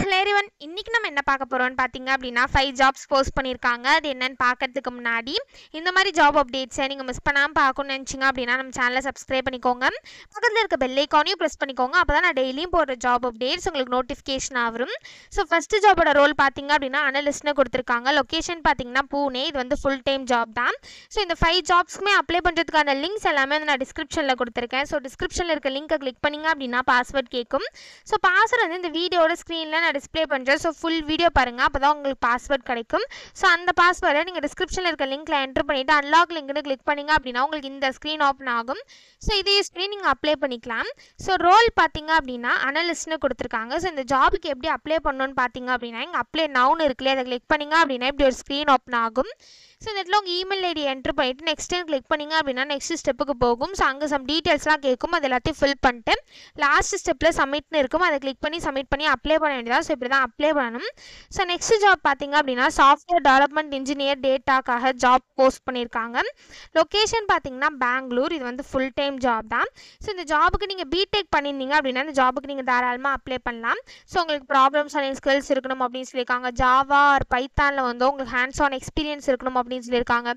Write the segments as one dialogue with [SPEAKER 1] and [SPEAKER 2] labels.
[SPEAKER 1] Hello everyone, இன்னைக்கு நம்ம என்ன பார்க்க போறோம்னு பார்த்தீங்க அப்படின்னா 5 ஜாப்ஸ் போஸ்ட் பண்ணியிருக்காங்க. அது என்னன்னு பார்க்கறதுக்கு முன்னாடி இந்த மாதிரி ஜாப் அப்டேட்ஸை நீங்கள் மிஸ் பண்ணாமல் பார்க்கணும்னு நினச்சிங்க அப்படின்னா நம்ம சேனலை சப்ஸ்கிரைப் பண்ணிக்கோங்க. பக்கத்தில் இருக்க பெல் ஐக்கானையும் ப்ரெஸ் பண்ணிக்கோங்க. அப்போ தான் நான் டெய்லியும் போடுற ஜாப் அப்டேட்ஸ் உங்களுக்கு நோட்டிஃபிகேஷன் ஆகும். ஸோ ஃபஸ்ட்டு ஜாபோட ரோல் பார்த்தீங்க அப்படின்னா அனலிஸ்ட்னு கொடுத்துருக்காங்க. லொக்கேஷன் பார்த்தீங்கன்னா பூனே. இது வந்து ஃபுல் டைம் ஜாப் தான். ஸோ இந்த 5 ஜாப்ஸ்க்குமே அப்ளை பண்ணுறதுக்கான லிங்க்ஸ் எல்லாமே வந்து நான் டிஸ்கிரிப்ஷனில் கொடுத்துருக்கேன். ஸோ டிஸ்கிரிப்ஷனில் இருக்க லிங்கை கிளிக் பண்ணிங்க அப்படின்னா பாஸ்வேர்ட் கேட்கும். ஸோ பாஸ்வேர்ட் வந்து இந்த வீடியோட ஸ்க்ரீனில் நான் டிஸ்பிளே பண்ணுறேன். ஸோ ஃபுல் வீடியோ பாருங்கள், அப்போ தான் உங்களுக்கு பாஸ்வேர்ட் கிடைக்கும். ஸோ அந்த பாஸ்வேர்டை நீங்கள் டிஸ்கிரிப்ஷனில் இருக்க லிங்க்கில் என்ட்ரு பண்ணிவிட்டு அன்லாக் லிங்க்னு கிளிக் பண்ணிங்க அப்படின்னா உங்களுக்கு இந்த ஸ்க்ரீன் ஓப்பன் ஆகும். ஸோ இதை யூஸ் பண்ணி நீங்கள் அப்ளை பண்ணிக்கலாம். ஸோ ரோல் பார்த்தீங்க அப்படின்னா அனலிஸ்ட்னு கொடுத்துருக்காங்க. ஸோ இந்த ஜாபுக்கு எப்படி அப்ளை பண்ணணும்னு பார்த்தீங்க அப்படின்னா இங்கே அப்ளை நவுன் இருக்குல்லையே, அதை கிளிக் பண்ணிங்க அப்படின்னா இப்படி ஒரு ஸ்க்ரீன் ஓப்பன் ஆகும். ஸோ இந்த இடத்துல உங்கள் இமெயில் ஐடி என்ட்ரு பண்ணிவிட்டு நெக்ஸ்ட் டைம் கிளிக் பண்ணிங்க அப்படின்னா நெக்ஸ்ட் ஸ்டெப்புக்கு போகும். ஸோ அங்கே சம் டீட்டெயில்ஸ்லாம் கேட்கும். அது எல்லாத்தையும் ஃபில் பண்ணிட்டு லாஸ்ட் ஸ்டெப்பில் சப்மிட்னு இருக்கும். அதை கிளிக் பண்ணி சப்மிட் பண்ணி அப்ளை பண்ண வேண்டியதாக. ஸோ இப்படி தான் அப்ளை பண்ணணும். ஸோ நெக்ஸ்ட் ஜாப் பார்த்தீங்க அப்படின்னா சாஃப்ட்வேர் டெவலப்மெண்ட் இன்ஜினியர் டேட்டாக்காக ஜாப் போஸ்ட் பண்ணியிருக்காங்க. லொக்கேஷன் பார்த்தீங்கன்னா பெங்களூர். இது வந்து ஃபுல் டைம் ஜாப் தான். ஸோ இந்த ஜாபுக்கு நீங்கள் பிடெக் பண்ணியிருந்தீங்க அப்படின்னா இந்த ஜாபுக்கு நீங்கள் தாராளமாக அப்ளை பண்ணலாம். ஸோ உங்களுக்கு ப்ராப்ளம் சால்விங் ஸ்கில்ஸ் இருக்கணும் அப்படின்னு சொல்லியிருக்காங்க. ஜாவா ஆர் பைத்தானில் வந்து உங்களுக்கு ஹேண்ட்ஸ் ஆன் எக்ஸ்பீரியன்ஸ் இருக்கணும் அப்படின்னு சொல்லியிருக்காங்க.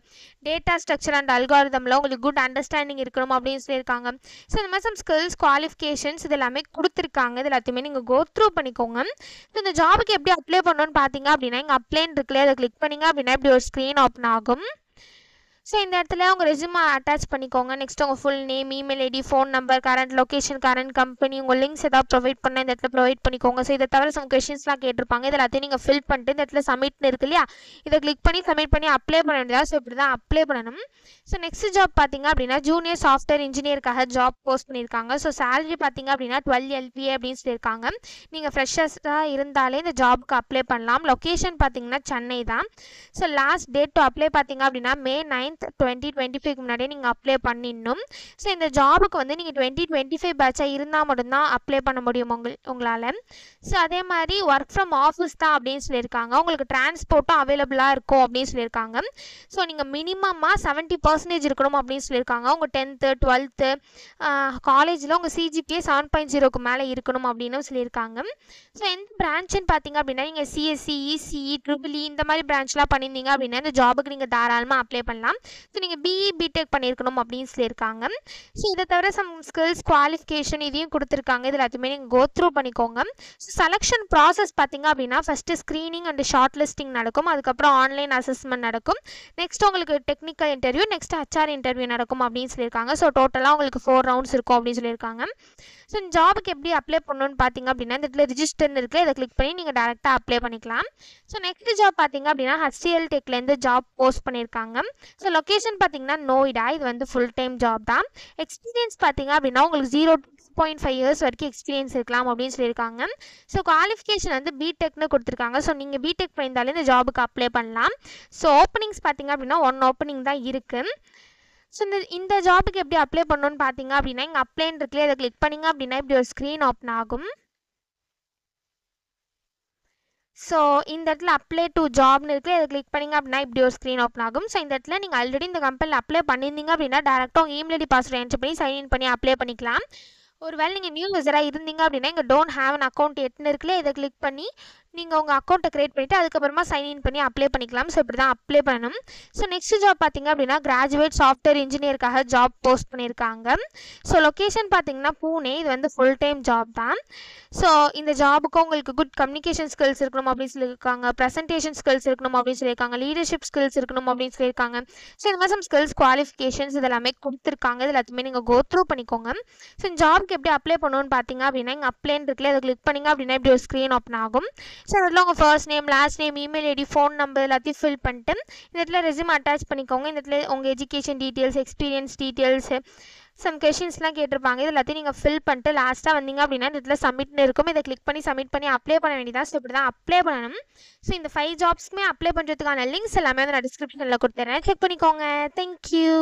[SPEAKER 1] டேட்டா ஸ்ட்ரக்சர் அண்ட் அல்காரிதமில் உங்களுக்கு குட் அண்டர்ஸ்டாண்டிங் இருக்கணும் அப்படின்னு சொல்லியிருக்காங்க. ஸோ இந்த மாதிரி சம் ஸ்கில்ஸ் குவாலிஃபிகேஷன்ஸ் இது எல்லாமே கொடுத்துருக்காங்க. இது எல்லாத்தையுமே நீங்கள் கோ த்ரூ பண்ணிக்கோங்க. ஸோ இந்த ஜாபுக்கு எப்படி அப்ளை பண்ணணும்னு பார்த்தீங்க அப்படின்னா இங்கே அப்ளைன்னு இருக்குல்லையே, அதை கிளிக் பண்ணிங்க அப்படின்னா இப்படி ஒரு ஸ்க்ரீன் ஓப்பன் ஆகும். ஸோ இந்த இடத்துல உங்கள் ரெஸ்யூமை அட்டாச் பண்ணிக்கோங்க. நெக்ஸ்ட் உங்கள் full name, email ID, phone number, current location, current company, உங்கள் லிங்க்ஸ் ஏதாவது ப்ரொவைட் பண்ண இந்த இடத்துல ப்ரொவைட் பண்ணிக்கோங்க. ஸோ இதை தவிர சம் கொஷின்ஸ்லாம் கேட்டிருப்பாங்க. இது எல்லாத்தையும் நீங்கள் ஃபில் பண்ணிட்டு இந்த இடத்துல சப்மிட்னு இருக்கு இல்லையா, இதை கிளிக் பண்ணி சப்மிட் பண்ணி அப்ளை பண்ண வேண்டியதா. ஸோ இப்படி தான் அப்ளை பண்ணணும். ஸோ நெக்ஸ்ட் ஜாப் பார்த்தீங்க அப்படின்னா ஜூனியர் சாஃப்ட்வேர் இன்ஜினியருக்காக ஜாப் போஸ்ட் பண்ணியிருக்காங்க. ஸோ சேலரி பார்த்தீங்க அப்படின்னா 12 LPA அப்படின்னு சொல்லியிருக்காங்க. நீங்கள் ஃப்ரெஷர்ஸாக இருந்தாலே இந்த ஜாபுக்கு அப்ளை பண்ணலாம். லொக்கேஷன் பார்த்தீங்கன்னா சென்னை தான். So last date to apply பார்த்தீங்க அப்படின்னா May 9, 2025 முன்னாடியே நீங்கள் அப்ளை பண்ணிடணும். ஸோ இந்த ஜாபுக்கு வந்து நீங்கள் 2025 பேட்சாக இருந்தால் மட்டும்தான் அப்ளை பண்ண முடியும் உங்களால். ஸோ அதே மாதிரி ஒர்க் ஃப்ரம் ஆஃபீஸ் தான் அப்படின்னு சொல்லியிருக்காங்க. உங்களுக்கு டிரான்ஸ்போர்ட்டும் அவைலபிளாக இருக்கும் அப்படின்னு சொல்லியிருக்காங்க. ஸோ நீங்கள் மினிமமாக 70% இருக்கணும் அப்படின்னு சொல்லியிருக்காங்க. உங்கள் 10th 12th காலேஜில் உங்கள் CGPA 7.0க்கு மேலே இருக்கணும் அப்படின்னு சொல்லியிருக்காங்க. ஸோ எந்த பிரான்ச்சுன்னு பார்த்தீங்க அப்படின்னா நீங்கள் CSE, ECE, EEE இந்த மாதிரி பிரான்ச்லாம் பண்ணியிருந்தீங்க அப்படின்னா இந்த ஜாபுக்கு நீங்கள் தாராளமாக அப்ளை பண்ணலாம். ஸோ நீங்கள் BE பிடெக் பண்ணியிருக்கணும் அப்படின்னு சொல்லியிருக்காங்க. ஸோ இதை தவிர சம் ஸ்கில்ஸ் குவாலிஃபிகேஷன் இதையும் கொடுத்துருக்காங்க. இதில் எல்லாத்தையுமே நீங்கள் கோ த்ரூ பண்ணிக்கோங்க. ஸோ செலெக்ஷன் ப்ராசஸ் பார்த்தீங்க அப்படின்னா first screening and short listing நடக்கும். அதுக்கப்புறம் ஆன்லைன் அசஸ்மெண்ட் நடக்கும். நெக்ஸ்ட் உங்களுக்கு technical interview, next HR interview நடக்கும் அப்படின்னு சொல்லியிருக்காங்க. ஸோ டோட்டலாக உங்களுக்கு 4 ரவுண்ட்ஸ் இருக்கும் அப்படின்னு சொல்லியிருக்காங்க. ஸோ இந்த ஜாபுக்கு எப்படி அப்ளை பண்ணணும்னு பார்த்தீங்க அப்படின்னா இந்த இடத்துல ரிஜிஸ்டர்னு இருக்குது, இதை கிளிக் பண்ணி நீங்கள் டேரெக்டாக அப்ளை பண்ணிக்கலாம். ஸோ நெக்ஸ்ட் ஜாப் பார்த்தீங்க அப்படின்னா HCL டெக்லேருந்து ஜாப் போஸ்ட் பண்ணியிருக்காங்க. ஸோ லொக்கேஷன் பார்த்தீங்கன்னா நோய்டா. இது வந்து ஃபுல் டைம் ஜாப் தான். எக்ஸ்பீரியன்ஸ் பார்த்தீங்க அப்படின்னா உங்களுக்கு 0.5 years வரைக்கும் எக்ஸ்பீரியன்ஸ் இருக்கலாம் அப்படின்னு சொல்லியிருக்காங்க. ஸோ குவாலிஃபிகேஷன் வந்து பிடெக்னு கொடுத்துருக்காங்க. ஸோ நீங்கள் பிடெக் பண்ணியிருந்தாலே இந்த ஜாபுக்கு அப்ளை பண்ணலாம். ஸோ ஓப்பனிங்ஸ் பார்த்தீங்க அப்படின்னா 1 ஓப்பனிங் தான் இருக்குது. ஸோ இந்த ஜாபுக்கு எப்படி அப்ளை பண்ணணும்னு பார்த்தீங்க அப்படின்னா இங்கே அப்ளைன்னு இருக்குல்லையே, அதை கிளிக் பண்ணிங்க அப்படின்னா இப்படி ஒரு ஸ்க்ரீன் ஓப்பன் ஆகும். ஸோ இந்த இடத்துல அப்ளை டு ஜாப்னு இருக்குது, இதை கிளிக் பண்ணிங்க அப்படின்னா இப்படி ஒரு ஸ்க்ரீன் ஓப்பன் ஆகும். ஸோ இந்த இடத்துல நீங்கள் ஆல்ரெடி இந்த கம்பெனியில் அப்ளை பண்ணியிருந்தீங்க அப்படின்னா டேரெக்டாக உங்கள் இமெயில் ஐடி பாஸ்வேர்ட் என்ட்ரு பண்ணி சைன்இன் பண்ணி அப்ளை பண்ணிக்கலாம். ஒருவேளை நீங்கள் நியூ யூஸராக இருந்தீங்க அப்படின்னா இங்கே டோன்ட் ஹேவ் அன் அக்கௌண்ட் எட்னு இருக்குல்ல, இதை கிளிக் பண்ணி நீங்கள் உங்கள் அக்கௌண்ட்டை க்ரியேட் பண்ணிவிட்டு அதுக்கப்புறமா சைன்இன் பண்ணி அப்ளை பண்ணிக்கலாம். ஸோ இப்படி தான் அப்ளை பண்ணணும். ஸோ நெக்ஸ்ட் ஜாப் பார்த்தீங்க அப்படின்னா கிராஜுவேட் சாஃப்ட்வேர் இன்ஜினியருக்காக ஜாப் போஸ்ட் பண்ணியிருக்காங்க. ஸோ லொக்கேஷன் பார்த்தீங்கன்னா பூனே. இது வந்து ஃபுல் டைம் ஜாப் தான். ஸோ இந்த ஜாபுக்கு உங்களுக்கு குட் கம்யூனிகேஷன் ஸ்கில்ஸ் இருக்கணும் அப்படின்னு சொல்லியிருக்காங்க. ப்ரெசன்டேஷன் ஸ்கில்ஸ் இருக்கணும் அப்படின்னு சொல்லியிருக்காங்க. லீடர்ஷிப் ஸ்கில்ஸ் இருக்கணும் அப்படின்னு சொல்லியிருக்காங்க. ஸோ இந்த மாதிரி சம் ஸ்கில்ஸ் குவாலிஃபிகேஷன்ஸ் இதெல்லாமே கொடுத்துருக்காங்க. இது எல்லாத்தையுமே நீங்கள் கோ த்ரூ பண்ணிக்கோங்க. ஸோ இந்த ஜாபுக்கு எப்படி அப்ளை பண்ணணும்னு பார்த்தீங்க அப்படின்னா இங்கே அப்ளைன்னு இருக்குல்ல, அதை கிளிக் பண்ணிங்க அப்படின்னா இப்படி ஒரு ஸ்க்ரீன் ஓப்பன் ஆகும். ஸோ அதில் உங்கள் first name, last name, email ID, phone number எல்லாத்தையும் ஃபில் பண்ணிட்டு இந்த இடத்துல ரெஸ்யூம் அட்டாச் பண்ணிக்கோங்க. இந்த இடத்துல உங்கள் education details, experience details, some கொஷின்ஸ்லாம் கேட்டிருப்பாங்க. இது எல்லாத்தையும் நீங்கள் ஃபில் பண்ணிட்டு லாஸ்ட்டாக வந்தீங்க அப்படின்னா இந்த இடத்துல சப்மிட்னு இருக்கும். இதை கிளிக் பண்ணி சப்மிட் பண்ணி அப்ளை பண்ண வேண்டியதாக. ஸோ இப்படி தான் அப்ளை பண்ணணும். ஸோ இந்த 5 ஜாப்ஸ்க்குமே அப்ளை பண்ணுறதுக்கான லிங்க்ஸ் எல்லாமே வந்து நான் டிஸ்கிரிப்ஷனில் கொடுத்துறேன், செக் பண்ணிக்கோங்க. தேங்க்யூ.